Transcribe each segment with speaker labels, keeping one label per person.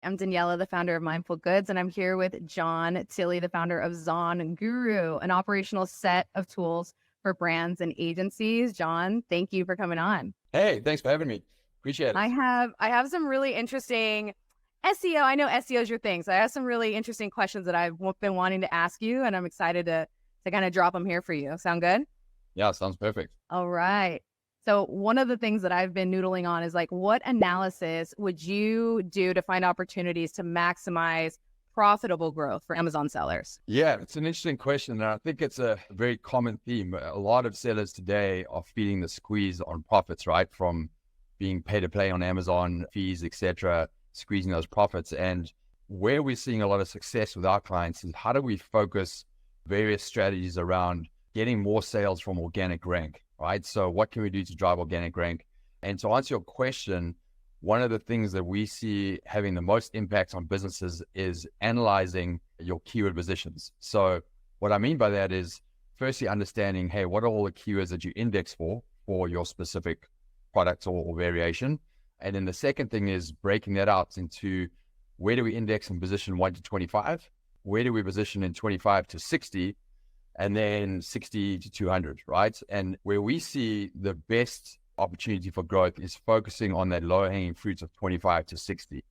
Speaker 1: I'm Daniela, the founder of Mindful Goods, and I'm here with John Tilley, the founder of ZonGuru, an operational set of tools for brands and agencies. John, thank you for coming on.
Speaker 2: Hey, thanks for having me. Appreciate it.
Speaker 1: I have some really interesting SEO. I know SEO is your thing, so I have some really interesting questions that I've been wanting to ask you, and I'm excited to kind of drop them here for you. Sound good?
Speaker 2: Yeah, sounds perfect.
Speaker 1: All right. So one of the things that I've been noodling on is like, what analysis would you do to find opportunities to maximize profitable growth for Amazon sellers?
Speaker 2: Yeah, it's an interesting question. And I think it's a very common theme. A lot of sellers today are feeling the squeeze on profits, right? From being pay to play on Amazon, fees, etc., squeezing those profits. And where we're seeing a lot of success with our clients is how do we focus various strategies around getting more sales from organic rank, right? So what can we do to drive organic rank? And to answer your question, one of the things that we see having the most impact on businesses is analyzing your keyword positions. So what I mean by that is firstly understanding, hey, what are all the keywords that you index for your specific product or variation? And then the second thing is breaking that out into where do we index in position 1 to 25? Where do we position in 25 to 60? And then 60 to 200, right? And where we see the best opportunity for growth is focusing on that low-hanging fruits of 25 to 60.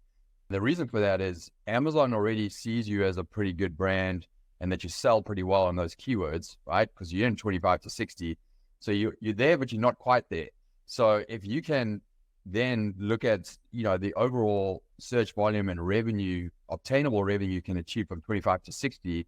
Speaker 2: The reason for that is Amazon already sees you as a pretty good brand and that you sell pretty well on those keywords, right? Because you're in 25 to 60. So you're there, but you're not quite there. So if you can then look at, the overall search volume and revenue, obtainable revenue you can achieve from 25 to 60,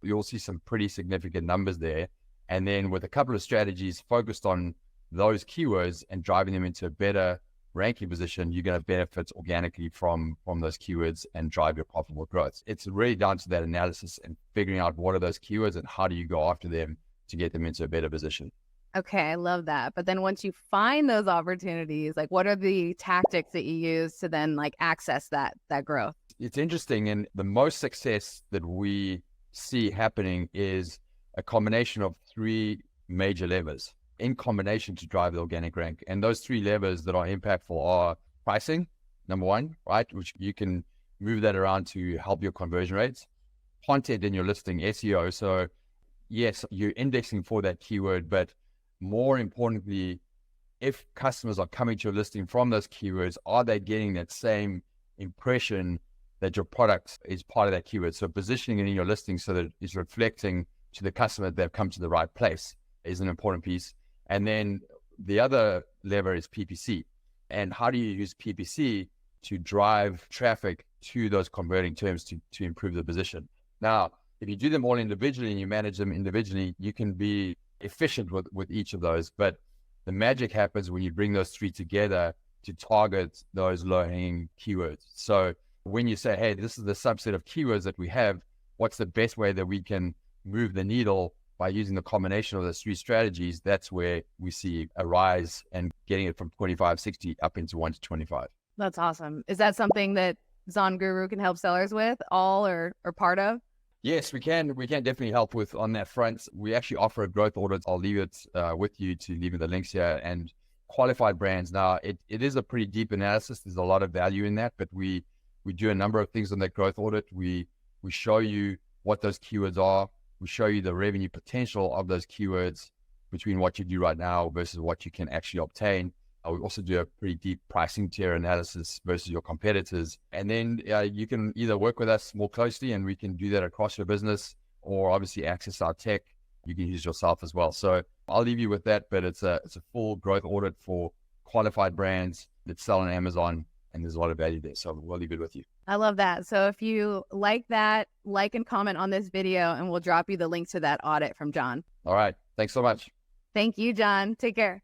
Speaker 2: you'll see some pretty significant numbers there. And then with a couple of strategies focused on those keywords and driving them into a better ranking position, you're going to benefit organically from those keywords and drive your profitable growth. It's really down to that analysis and figuring out what are those keywords and how do you go after them to get them into a better position.
Speaker 1: Okay, I love that. But then once you find those opportunities, like what are the tactics that you use to then like access that growth?
Speaker 2: It's interesting. And the most success that we see happening is a combination of three major levers in combination to drive the organic rank. And those three levers that are impactful are pricing, number one, right? Which you can move that around to help your conversion rates, content in your listing, SEO. So yes, you're indexing for that keyword, but more importantly, if customers are coming to your listing from those keywords, are they getting that same impression that your product is part of that keyword? So positioning it in your listing so that it's reflecting to the customer that they've come to the right place is an important piece. And then the other lever is PPC. And how do you use PPC to drive traffic to those converting terms to improve the position? Now, if you do them all individually and you manage them individually, you can be efficient with each of those. But the magic happens when you bring those three together to target those low-hanging keywords. So when you say, hey, this is the subset of keywords that we have, what's the best way that we can move the needle by using the combination of those three strategies? That's where we see a rise and getting it from 25, 60 up into 1 to 25.
Speaker 1: That's awesome. Is that something that ZonGuru can help sellers with all or part of?
Speaker 2: Yes, we can. We can definitely help with on that front. We actually offer a growth audit. I'll leave it with you to leave me the links here, and qualified brands. Now, it is a pretty deep analysis. There's a lot of value in that, but we do a number of things on that growth audit. We show you what those keywords are. We show you the revenue potential of those keywords between what you do right now versus what you can actually obtain. We also do a pretty deep pricing tier analysis versus your competitors. And then you can either work with us more closely and we can do that across your business, or obviously access our tech. You can use yourself as well. So I'll leave you with that, but it's a full growth audit for qualified brands that sell on Amazon, and there's a lot of value there. So we'll leave it with you.
Speaker 1: I love that. So if you like that, like and comment on this video, and we'll drop you the link to that audit from John.
Speaker 2: All right. Thanks so much.
Speaker 1: Thank you, John. Take care.